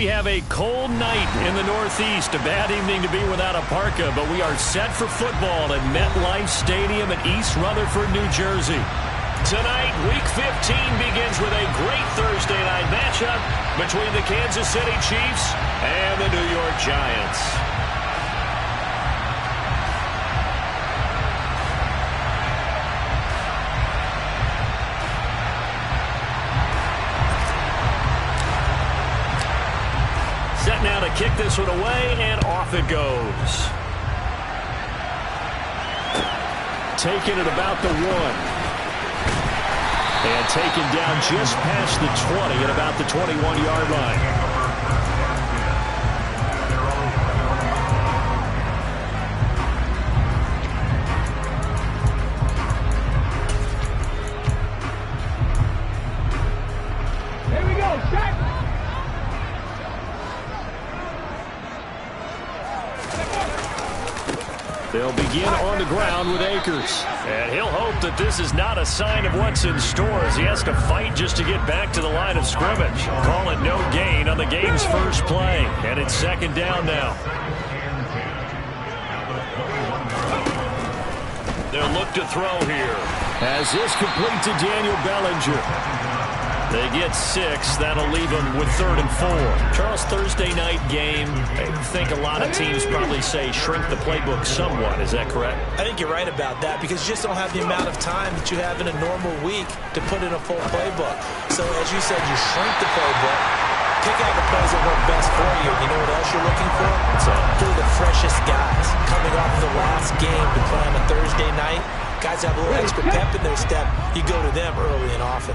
We have a cold night in the Northeast. A bad evening to be without a parka, but we are set for football at MetLife Stadium in East Rutherford, New Jersey. Tonight, Week 15 begins with a great Thursday night matchup between the Kansas City Chiefs and the New York Giants. Set now to kick this one away, and off it goes. Taking it about the 1. And taken down just past the 20 at about the 21-yard line. They'll begin on the ground with Akers. And he'll hope that this is not a sign of what's in store as he has to fight just to get back to the line of scrimmage. Call it no gain on the game's first play. And it's second down now. They'll look to throw here. As this complete to Daniel Bellinger. They get 6. That'll leave them with 3rd and 4. Charles, Thursday night game. I think a lot of teams probably say shrink the playbook somewhat. Is that correct? I think you're right about that because you just don't have the amount of time that you have in a normal week to put in a full playbook. So as you said, you shrink the playbook. Pick out the plays that work best for you. You know what else you're looking for? What's that? Who are the freshest guys coming off the last game to play on a Thursday night? Guys have a little extra pep in their step. You go to them early and often.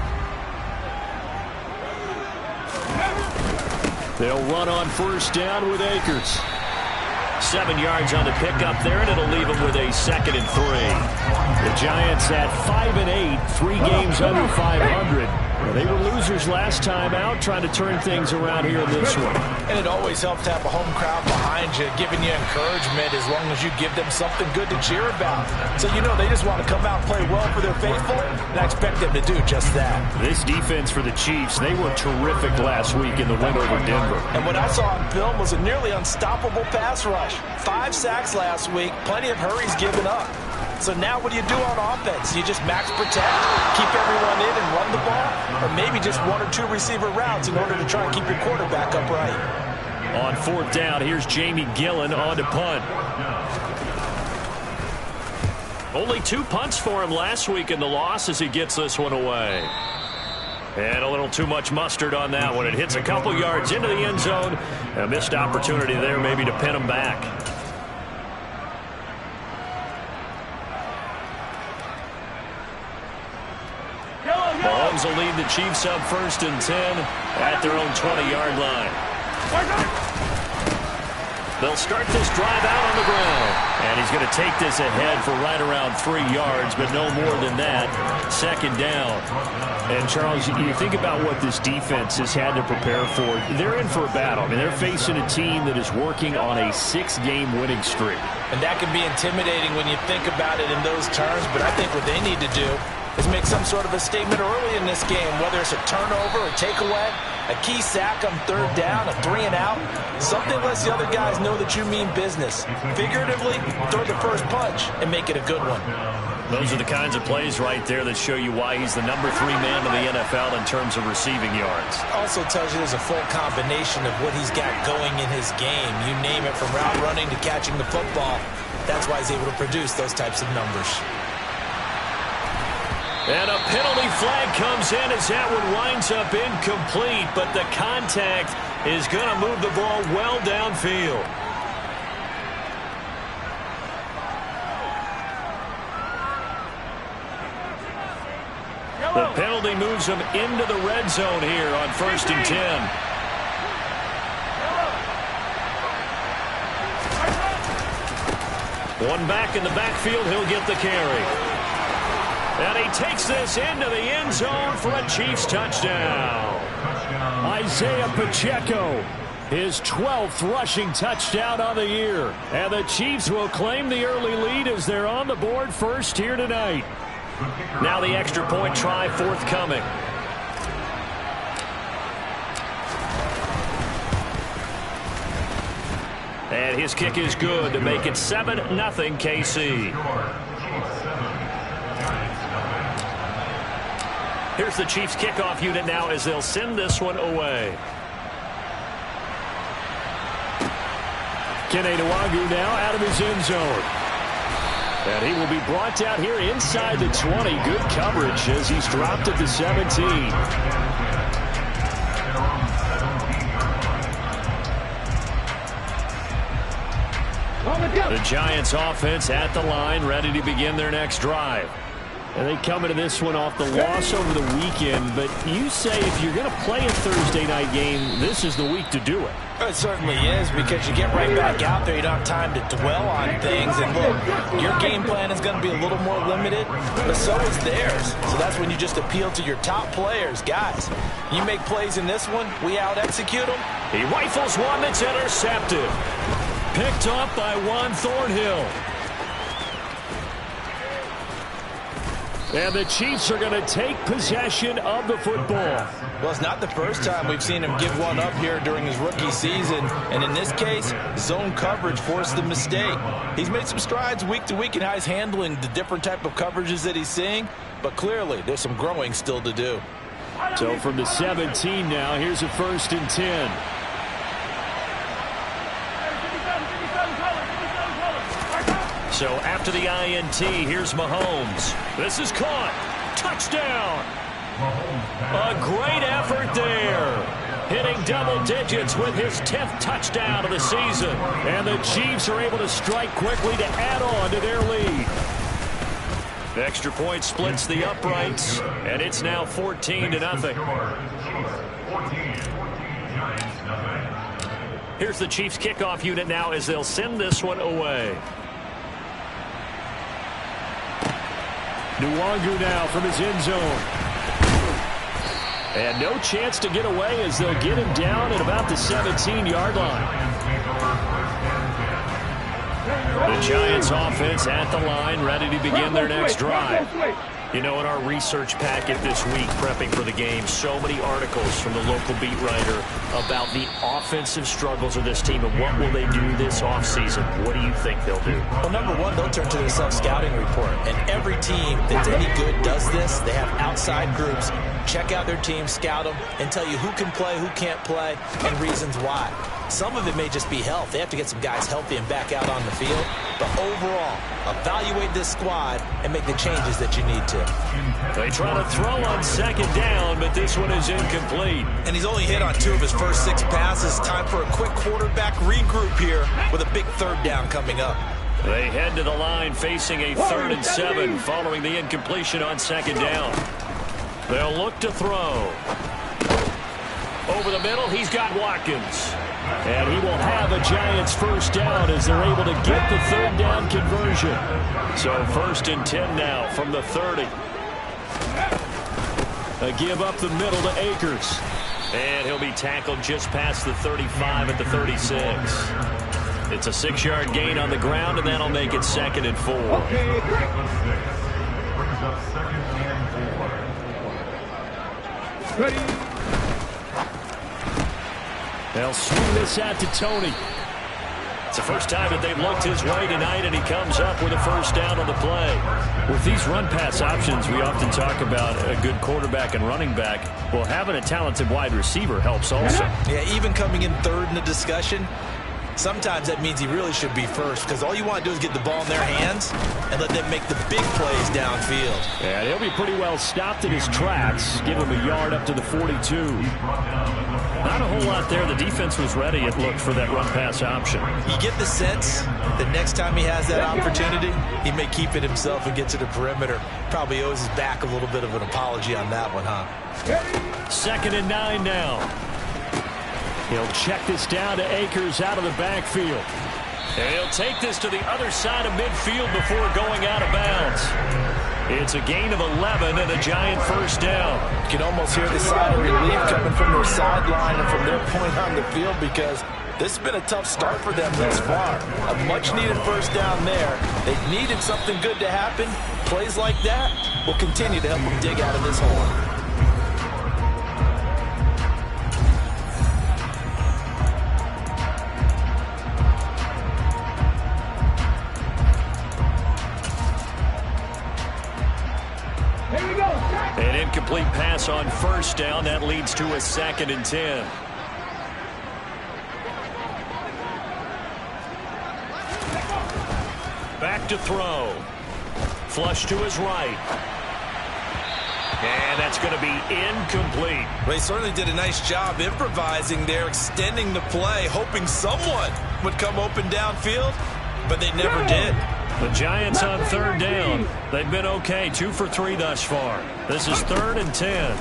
They'll run on first down with Akers. 7 yards on the pickup there, and it'll leave them with a 2nd and 3. The Giants at 5-8, 3 games under 500. They were losers last time out, trying to turn things around here in this one. And it always helps to have a home crowd behind you, giving you encouragement as long as you give them something good to cheer about. So you know they just want to come out and play well for their faithful, and I expect them to do just that. This defense for the Chiefs, they were terrific last week in the win over Denver. And what I saw on film was a nearly unstoppable pass rush. 5 sacks last week, plenty of hurries given up. So now what do you do on offense? You just max protect, keep everyone in and run the ball, or maybe just 1 or 2 receiver routes in order to try and keep your quarterback upright. On 4th down, here's Jamie Gillen on to punt. Only 2 punts for him last week in the loss as he gets this one away. And a little too much mustard on that one. It hits a couple yards into the end zone. A missed opportunity there maybe to pin him back. Mahomes will lead the Chiefs up 1st and 10 at their own 20-yard line. They'll start this drive out on the ground. And he's going to take this ahead for right around 3 yards, but no more than that. 2nd down. And, Charles, you think about what this defense has had to prepare for. They're in for a battle. I mean, they're facing a team that is working on a 6-game winning streak. And that can be intimidating when you think about it in those terms, but I think what they need to do is make some sort of a statement early in this game, whether it's a turnover, a takeaway, a key sack on 3rd down, a 3 and out. Something lets the other guys know that you mean business. Figuratively, throw the first punch and make it a good one. Those are the kinds of plays right there that show you why he's the number 3 man in the NFL in terms of receiving yards. Also tells you there's a full combination of what he's got going in his game. You name it, from route running to catching the football. That's why he's able to produce those types of numbers. And a penalty flag comes in as that one winds up incomplete, but the contact is going to move the ball well downfield. The penalty moves them into the red zone here on 1st and 10. One back in the backfield, he'll get the carry. And he takes this into the end zone for a Chiefs touchdown. Isaiah Pacheco, his 12th rushing touchdown on the year. And the Chiefs will claim the early lead as they're on the board first here tonight. Now the extra point try forthcoming. And his kick is good to make it 7-0 KC. Here's the Chiefs kickoff unit now as they'll send this one away. Kene Nwangu now out of his end zone. And he will be brought down here inside the 20. Good coverage as he's dropped at the 17. The Giants offense at the line, ready to begin their next drive. And they come into this one off the loss over the weekend, but you say if you're going to play a Thursday night game, this is the week to do it. It certainly is, because you get right back out there. You don't have time to dwell on things. And look, your game plan is going to be a little more limited, but so is theirs. So that's when you just appeal to your top players. Guys, you make plays in this one, we out-execute them. He rifles one that's intercepted. Picked up by Juan Thornhill. And the Chiefs are going to take possession of the football. Well, it's not the first time we've seen him give one up here during his rookie season. And in this case, zone coverage forced the mistake. He's made some strides week to week in how he's handling the different type of coverages that he's seeing. But clearly, there's some growing still to do. So from the 17 now, here's a 1st and 10. So after the INT, here's Mahomes. This is caught. Touchdown. A great effort there. Hitting double digits with his 10th touchdown of the season. And the Chiefs are able to strike quickly to add on to their lead. The extra point splits the uprights, and it's now 14-0. Here's the Chiefs kickoff unit now as they'll send this one away. Nwangu now from his end zone. And no chance to get away as they'll get him down at about the 17-yard line. The Giants offense at the line, ready to begin their next drive. You know, in our research packet this week, prepping for the game, so many articles from the local beat writer about the offensive struggles of this team and what will they do this offseason. What do you think they'll do? Well, number one, they'll turn to their self-scouting report. And every team that's any good does this. They have outside groups. Check out their team, scout them, and tell you who can play, who can't play, and reasons why. Some of it may just be health. They have to get some guys healthy and back out on the field. But overall, evaluate this squad and make the changes that you need to. They try to throw on 2nd down, but this one is incomplete. And he's only hit on 2 of his first 6 passes. Time for a quick quarterback regroup here with a big 3rd down coming up. They head to the line facing a 3rd and 7 following the incompletion on 2nd down. They'll look to throw. Over the middle, he's got Watkins. And he will have a Giants 1st down as they're able to get the 3rd down conversion. So 1st and 10 now from the 30. A give up the middle to Akers. And he'll be tackled just past the 35 at the 36. It's a 6-yard gain on the ground, and that'll make it 2nd and 4. Ready. They'll swing this out to Tony. It's the first time that they've looked his way tonight, and he comes up with a 1st down on the play. With these run-pass options, we often talk about a good quarterback and running back. Well, having a talented wide receiver helps also. Yeah, even coming in 3rd in the discussion, sometimes that means he really should be 1st, because all you want to do is get the ball in their hands and let them make the big plays downfield. Yeah, he'll be pretty well stopped in his tracks. Give him a yard up to the 42. Not a whole lot there. The defense was ready, it looked, for that run-pass option. You get the sense that next time he has that opportunity, he may keep it himself and get to the perimeter. Probably owes his back a little bit of an apology on that one, huh? 2nd and 9 now. He'll check this down to Akers out of the backfield. And he'll take this to the other side of midfield before going out of bounds. It's a gain of 11 and a Giant 1st down. You can almost hear the sigh of relief coming from their sideline and from their point on the field, because this has been a tough start for them thus far. A much-needed 1st down there. They needed something good to happen. Plays like that will continue to help them dig out of this hole. incomplete pass on first down. That leads to a 2nd and 10. Back to throw. Flush to his right. And that's going to be incomplete. Well, he certainly did a nice job improvising there, extending the play, hoping someone would come open downfield, but they never did. The Giants on 3rd down. They've been okay, 2 for 3 thus far. This is 3rd and 10.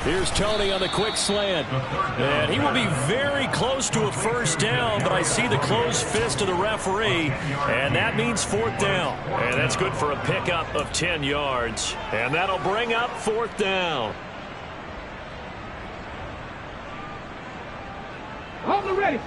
Here's Tony on the quick slant. And he will be very close to a first down, but I see the closed fist of the referee, and that means 4th down. And that's good for a pickup of 10 yards. And that'll bring up 4th down. Hold it ready.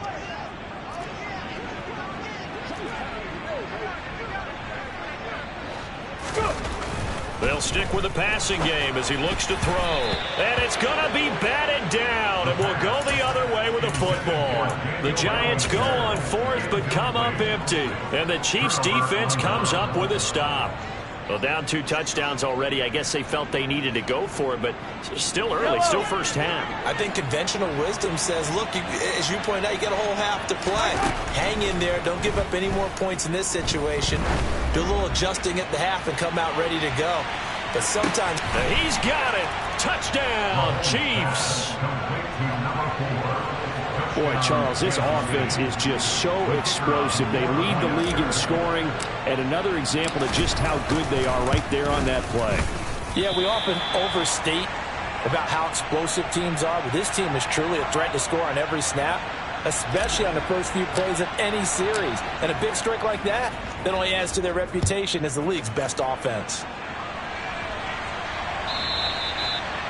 They'll stick with the passing game as he looks to throw. And it's going to be batted down. It will go the other way with the football. The Giants go on 4th but come up empty. And the Chiefs defense comes up with a stop. Well, down 2 touchdowns already. I guess they felt they needed to go for it, but still early, still first half. I think conventional wisdom says, look, as you pointed out, you got a whole half to play. Hang in there. Don't give up any more points in this situation. Do a little adjusting at the half and come out ready to go. But sometimes... He's got it. Touchdown, Chiefs. Boy, Charles, this offense is just so explosive. They lead the league in scoring, and another example of just how good they are right there on that play. Yeah, we often overstate about how explosive teams are, but this team is truly a threat to score on every snap, especially on the first few plays of any series. And a big strike like that only adds to their reputation as the league's best offense.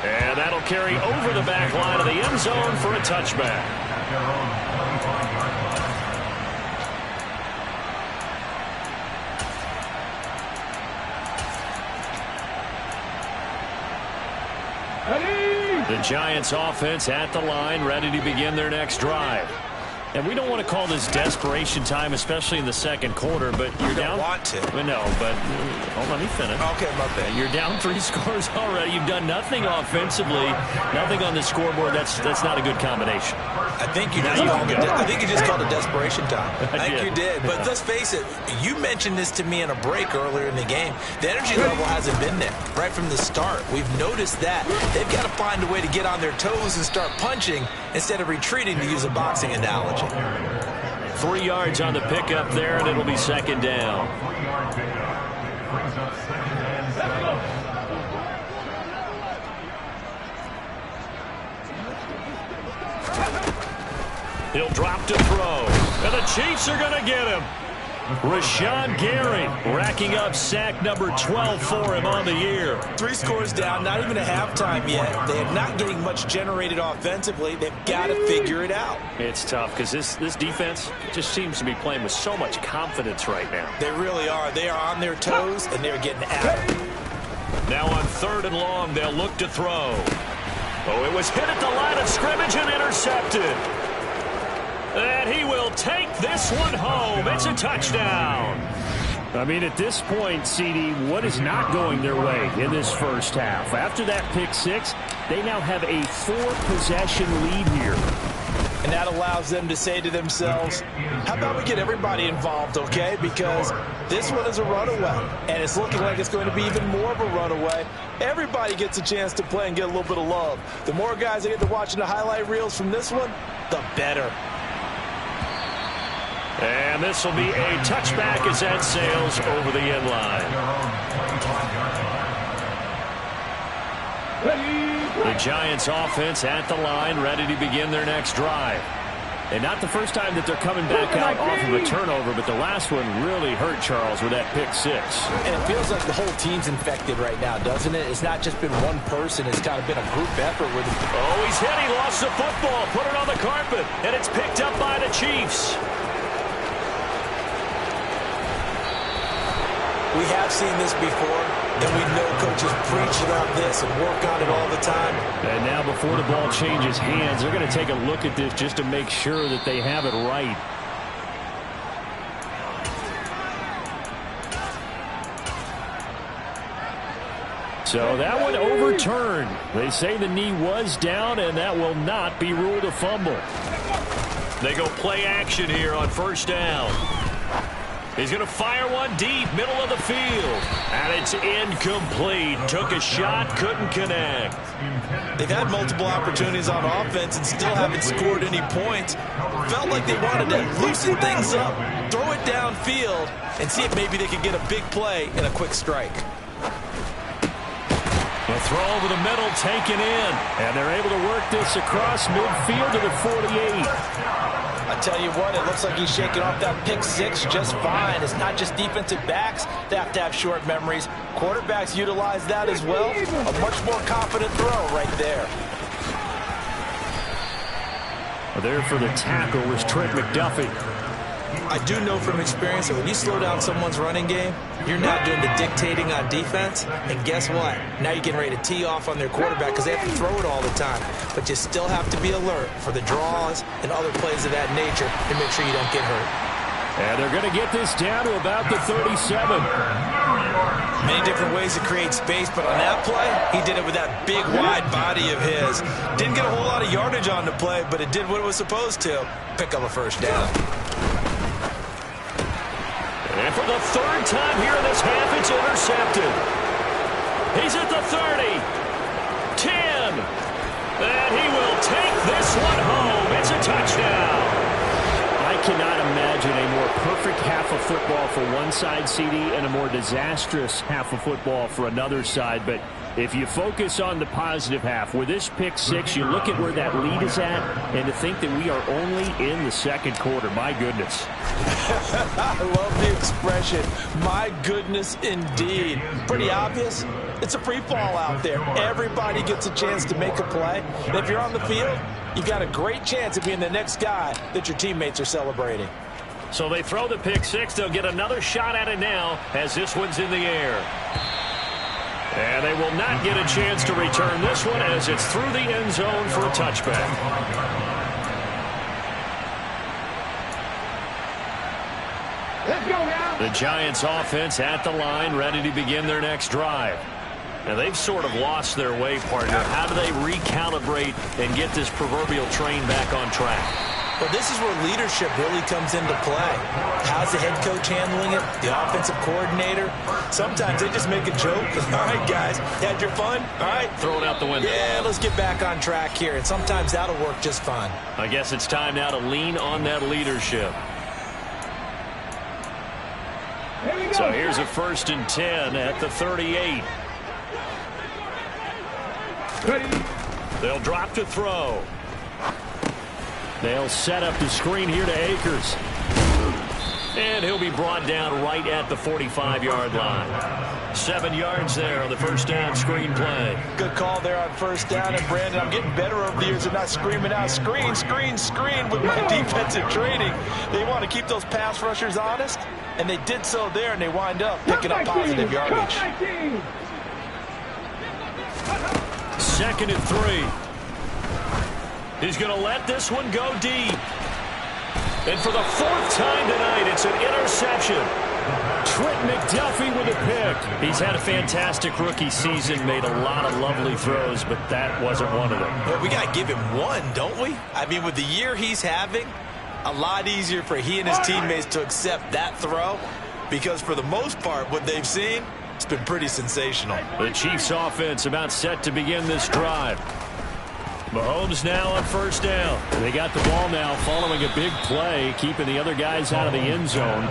And that'll carry over the back line of the end zone for a touchback. The Giants offense at the line, ready to begin their next drive. And we don't want to call this desperation time, especially in the second quarter, but you're down. Want to. No, but hold on, let me finish. Okay, my bad. You're down 3 scores already. You've done nothing offensively, nothing on the scoreboard. That's not a good combination. I think you just called it desperation time. I think you did. But let's face it, you mentioned this to me in a break earlier in the game. The energy level hasn't been there right from the start. We've noticed that. They've got to find a way to get on their toes and start punching instead of retreating, to use a boxing analogy. 3 yards on the pickup there, and it'll be 2nd down. He'll drop to throw, and the Chiefs are going to get him. Rashawn Gary racking up sack number 12 for him on the year. 3 scores down, not even a halftime yet. They are not getting much generated offensively. They've got to figure it out. It's tough because this defense just seems to be playing with so much confidence right now. They really are. They are on their toes, and they're getting at it. Now on 3rd and long, they'll look to throw. Oh, it was hit at the line of scrimmage and intercepted. And he will take this one home. It's a touchdown. I mean, at this point, CD, what is not going their way in this first half? After that pick 6, they now have a 4-possession lead here. And that allows them to say to themselves, how about we get everybody involved, okay? Because this one is a runaway, and it's looking like it's going to be even more of a runaway. Everybody gets a chance to play and get a little bit of love. The more guys that get to watching the highlight reels from this one, the better. And this will be a touchback as that sails over the end line. The Giants offense at the line, ready to begin their next drive. And not the first time that they're coming back out off of a turnover, but the last one really hurt Charles with that pick 6. And it feels like the whole team's infected right now, doesn't it? It's not just been one person. It's kind of been a group effort with him. Oh, he's hit. He lost the football. Put it on the carpet. And it's picked up by the Chiefs. We have seen this before, and we know coaches preach about this and work on it all the time. And now before the ball changes hands, they're going to take a look at this just to make sure that they have it right. So that one overturned. They say the knee was down, and that will not be ruled a fumble. They go play action here on first down. He's going to fire one deep, middle of the field. And it's incomplete. Took a shot, couldn't connect. They've had multiple opportunities on offense and still haven't scored any points. Felt like they wanted to loosen things up, throw it downfield, and see if maybe they could get a big play and a quick strike. A throw over the middle, taken in. And they're able to work this across midfield to the 48. I tell you what, it looks like he's shaking off that pick six just fine. It's not just defensive backs that have to have short memories. Quarterbacks utilize that as well. A much more confident throw right there. There for the tackle was Trent McDuffie. I do know from experience that when you slow down someone's running game, you're not doing the dictating on defense. And guess what? Now you're getting ready to tee off on their quarterback because they have to throw it all the time. But you still have to be alert for the draws and other plays of that nature to make sure you don't get hurt. And they're going to get this down to about the 37. Many different ways to create space, but on that play, he did it with that big, wide body of his. Didn't get a whole lot of yardage on the play, but it did what it was supposed to. Pick up a first down. And for the third time here in this half, it's intercepted. He's at the 30. 10. And he will take this one home. It's a touchdown. I cannot imagine a more perfect half of football for one side, CD, and a more disastrous half of football for another side. But if you focus on the positive half, with this pick six, you look at where that lead is at, and to think that we are only in the second quarter. My goodness. I love the expression, my goodness indeed. Pretty obvious. It's a free fall out there. Everybody gets a chance to make a play. And if you're on the field, you've got a great chance of being the next guy that your teammates are celebrating. So they throw the pick six. They'll get another shot at it now as this one's in the air. And they will not get a chance to return this one as it's through the end zone for a touchback. The Giants offense at the line, ready to begin their next drive. Now, they've sort of lost their way, partner. How do they recalibrate and get this proverbial train back on track? Well, this is where leadership really comes into play. How's the head coach handling it? The offensive coordinator? Sometimes they just make a joke. All right, guys, had your fun? All right. Throw it out the window. Yeah, let's get back on track here. And sometimes that'll work just fine. I guess it's time now to lean on that leadership. So here's a 1st and 10 at the 38. They'll drop to throw. They'll set up the screen here to Akers. And he'll be brought down right at the 45-yard line. 7 yards there on the first down screen play. Good call there on first down. And, Brandon, I'm getting better over the years of not screaming out, screen, screen, screen with my defensive training. They want to keep those pass rushers honest, and they did so there, and they wind up picking up positive yardage. 2nd and 3. He's going to let this one go deep. And for the 4th time tonight, it's an interception. Trent McDuffie with a pick. He's had a fantastic rookie season, made a lot of lovely throws, but that wasn't one of them. Well, we got to give him one, don't we? I mean, with the year he's having, a lot easier for he and his teammates to accept that throw, because for the most part, what they've seen, it's been pretty sensational. The Chiefs offense about set to begin this drive. Mahomes now on first down. They got the ball now following a big play, keeping the other guys out of the end zone.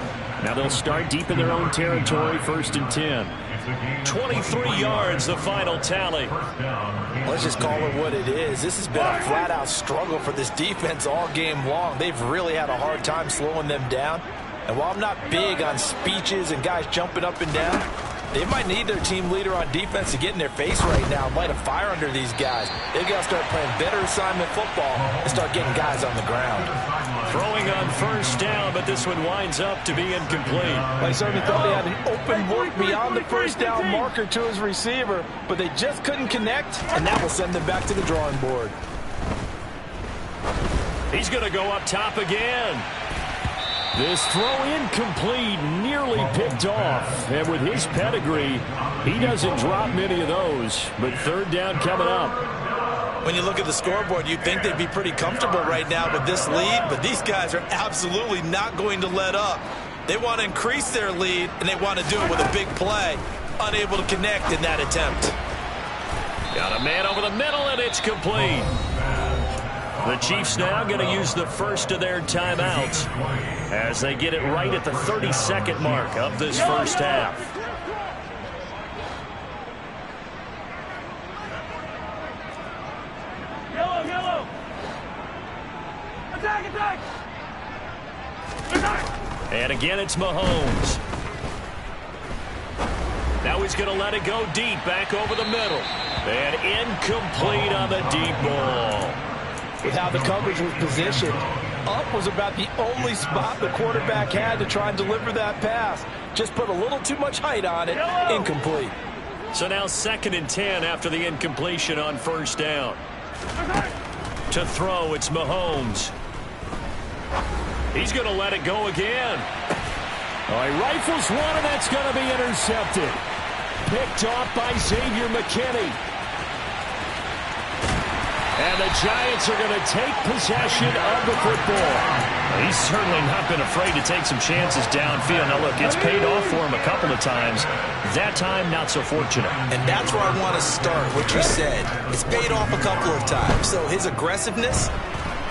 Now they'll start deep in their own territory, 1st and 10. 23 yards, the final tally. Let's just call it what it is. This has been a flat-out struggle for this defense all game long. They've really had a hard time slowing them down. And while I'm not big on speeches and guys jumping up and down, they might need their team leader on defense to get in their face right now and light a fire under these guys. They've got to start playing better assignment football and start getting guys on the ground. Throwing on first down, but this one winds up to be incomplete. I certainly thought they had an open look beyond the first down marker to his receiver, but they just couldn't connect, and that will send them back to the drawing board. He's going to go up top again. This throw incomplete, nearly picked off. And with his pedigree, he doesn't drop many of those. But third down coming up. When you look at the scoreboard, you'd think they'd be pretty comfortable right now with this lead, but these guys are absolutely not going to let up. They want to increase their lead, and they want to do it with a big play. Unable to connect in that attempt. Got a man over the middle, and it's complete. The Chiefs now going to use the first of their timeouts as they get it right at the 30-second mark of this first half. Yellow. Attack. And again, it's Mahomes. Now he's going to let it go deep, back over the middle. And incomplete on the deep ball. With how the coverage was positioned, up was about the only spot the quarterback had to try and deliver that pass. Just put a little too much height on it. Incomplete. So now 2nd and 10 after the incompletion on first down. To throw, it's Mahomes. He's going to let it go again. Oh, he rifles one, and that's going to be intercepted. Picked off by Xavier McKinney. And the Giants are going to take possession of the football. He's certainly not been afraid to take some chances downfield. Now, look, it's paid off for him a couple of times. That time, not so fortunate. And that's where I want to start, what you said. It's paid off a couple of times. So his aggressiveness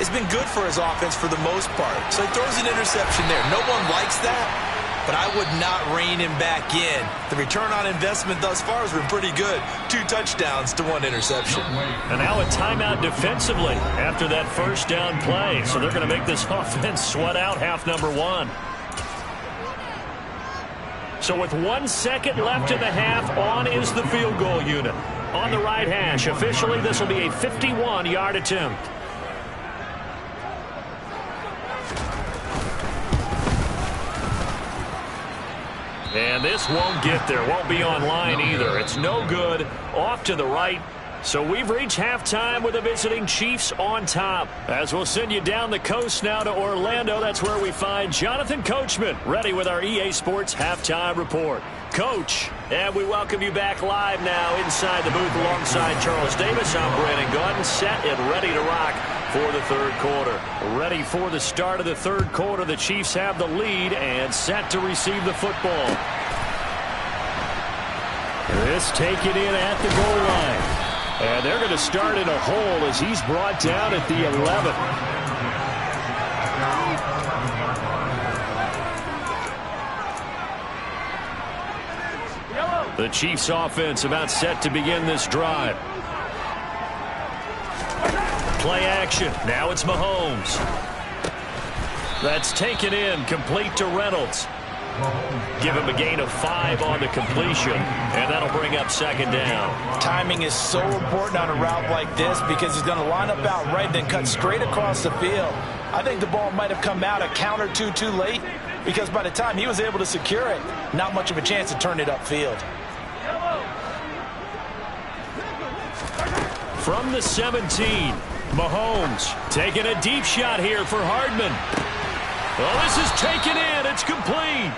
has been good for his offense for the most part. So he throws an interception there. No one likes that. But I would not rein him back in. The return on investment thus far has been pretty good. 2 touchdowns to 1 interception. And now a timeout defensively after that first down play. So they're going to make this offense sweat out half number 1. So with 1 second left in the half, on is the field goal unit. On the right hash, officially this will be a 51-yard attempt. And this won't get there. Won't be online either. It's no good. Off to the right. So we've reached halftime with the visiting Chiefs on top. As we'll send you down the coast now to Orlando, that's where we find Jonathan Coachman, ready with our EA Sports Halftime Report. Coach, and we welcome you back live now inside the booth alongside Charles Davis. I'm Brandon Gordon, set and ready to rock for the third quarter. Ready for the start of the third quarter. The Chiefs have the lead and set to receive the football. This taken in at the goal line. And they're going to start in a hole as he's brought down at the 11. The Chiefs offense about set to begin this drive. Play action. Now it's Mahomes. That's taken in, complete to Reynolds. Give him a gain of 5 on the completion, and that'll bring up 2nd down. Timing is so important on a route like this because he's going to line up out right, then cut straight across the field. I think the ball might have come out a count or two too late because by the time he was able to secure it, not much of a chance to turn it upfield. From the 17, Mahomes taking a deep shot here for Hardman. Well, this is taken in. It's complete.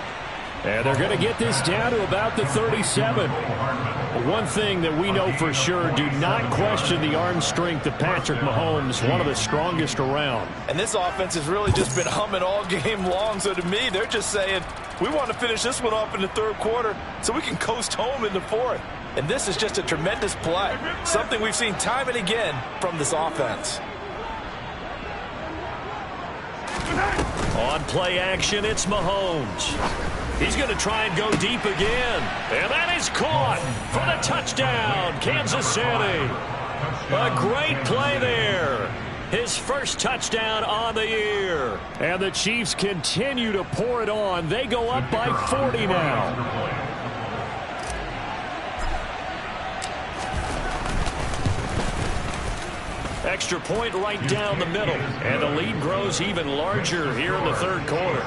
And they're going to get this down to about the 37. One thing that we know for sure, do not question the arm strength of Patrick Mahomes, one of the strongest around. And this offense has really just been humming all game long. So to me, they're just saying, we want to finish this one off in the third quarter so we can coast home in the fourth. And this is just a tremendous play, something we've seen time and again from this offense. On play action, it's Mahomes. He's going to try and go deep again. And that is caught for the touchdown, Kansas City. A great play there. His first touchdown on the year. And the Chiefs continue to pour it on. They go up by 40 now. Extra point right down the middle. And the lead grows even larger here in the third quarter.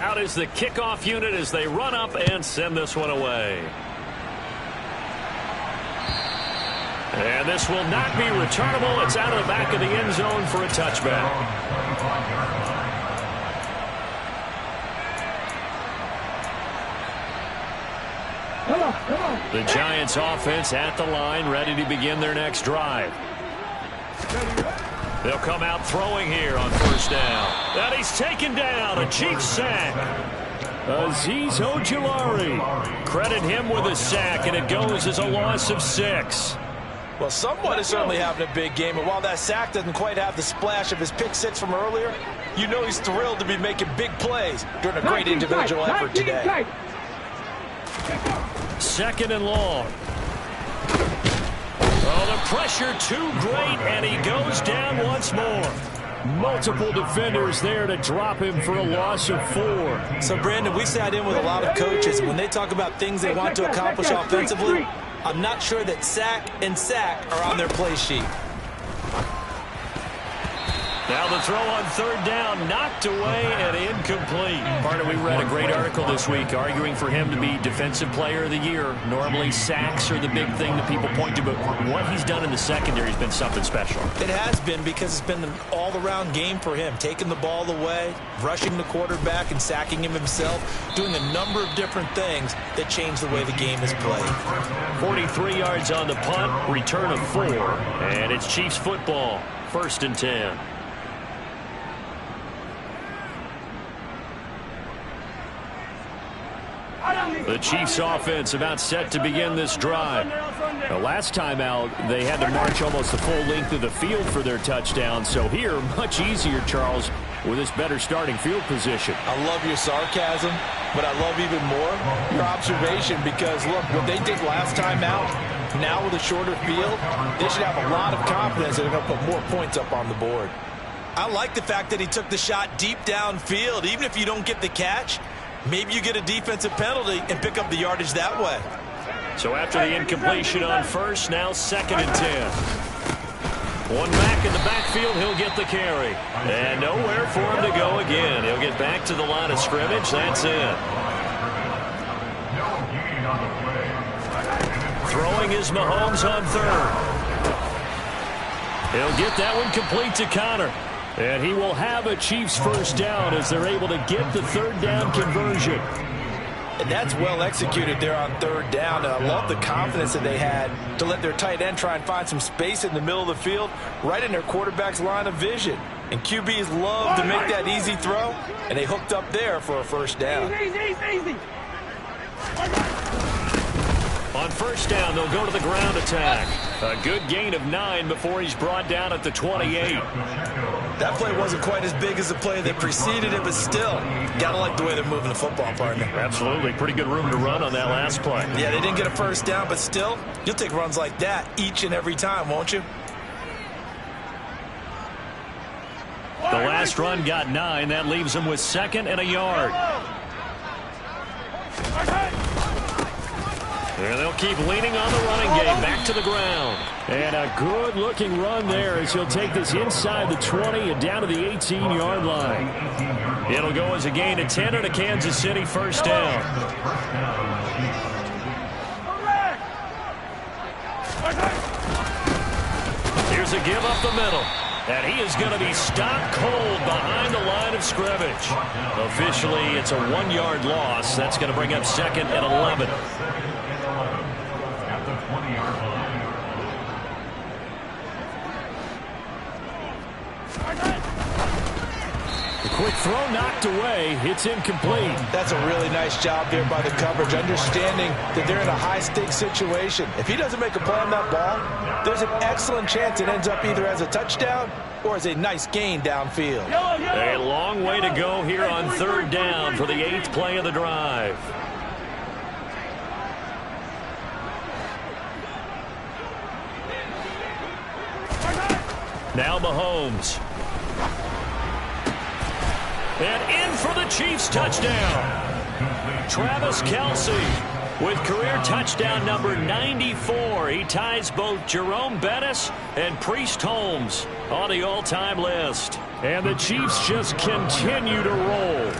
Out is the kickoff unit as they run up and send this one away. And this will not be returnable. It's out of the back of the end zone for a touchback. The Giants offense at the line, ready to begin their next drive. They'll come out throwing here on first down. And he's taken down. A Chiefs sack. Azeez Ojulari. Credit him with a sack, and it goes as a loss of 6. Well, someone is certainly having a big game, and while that sack doesn't quite have the splash of his pick six from earlier, you know he's thrilled to be making big plays during a great individual effort today. 2nd and long. Oh, the pressure too great, and he goes down once more. Multiple defenders there to drop him for a loss of 4. So, Brandon, we sat in with a lot of coaches. When they talk about things they want to accomplish offensively, I'm not sure that sack and sack are on their play sheet. Now the throw on 3rd down, knocked away and incomplete. Partner, we read a great article this week arguing for him to be Defensive Player of the Year. Normally sacks are the big thing that people point to, but what he's done in the secondary has been something special. It has been, because it's been an all-around game for him. Taking the ball away, rushing the quarterback and sacking him himself, doing a number of different things that change the way the game is played. 43 yards on the punt, return of 4, and it's Chiefs football, 1st and 10. The Chiefs offense about set to begin this drive. The last time out, they had to march almost the full length of the field for their touchdown. So here, much easier, Charles, with this better starting field position. I love your sarcasm, but I love even more your observation, because, look, what they did last time out, now with a shorter field, they should have a lot of confidence that they're going to put more points up on the board. I like the fact that he took the shot deep downfield. Even if you don't get the catch, maybe you get a defensive penalty and pick up the yardage that way. So after the incompletion on 1st, now 2nd and 10. One back in the backfield, he'll get the carry. And nowhere for him to go again. He'll get back to the line of scrimmage. That's it. Throwing is Mahomes on 3rd. He'll get that one complete to Connor. And he will have a Chiefs first down as they're able to get the 3rd down conversion. And that's well executed there on 3rd down. And I love the confidence that they had to let their tight end try and find some space in the middle of the field, right in their quarterback's line of vision. And QBs love to make that easy throw, and they hooked up there for a first down. Easy. On 1st down, they'll go to the ground attack. A good gain of 9 before he's brought down at the 28. That play wasn't quite as big as the play that preceded it, but still, gotta like the way they're moving the football, partner. Absolutely. Pretty good room to run on that last play. Yeah, they didn't get a first down, but still, you'll take runs like that each and every time, won't you? The last run got 9. That leaves him with 2nd and a yard. And they'll keep leaning on the running game. Back to the ground. And a good-looking run there as he'll take this inside the 20 and down to the 18-yard line. It'll go as a gain of 10 and a Kansas City first down. Here's a give up the middle. And he is going to be stopped cold behind the line of scrimmage. Officially, it's a 1-yard loss. That's going to bring up 2nd and 11. The quick throw knocked away. It's incomplete. That's a really nice job there by the coverage, understanding that they're in a high-stakes situation. If he doesn't make a play on that ball, there's an excellent chance it ends up either as a touchdown or as a nice gain downfield. A long way to go here on 3rd down for the 8th play of the drive. Now Mahomes. And in for the Chiefs touchdown. Travis Kelce with career touchdown number 94. He ties both Jerome Bettis and Priest Holmes on the all-time list. And the Chiefs just continue to roll.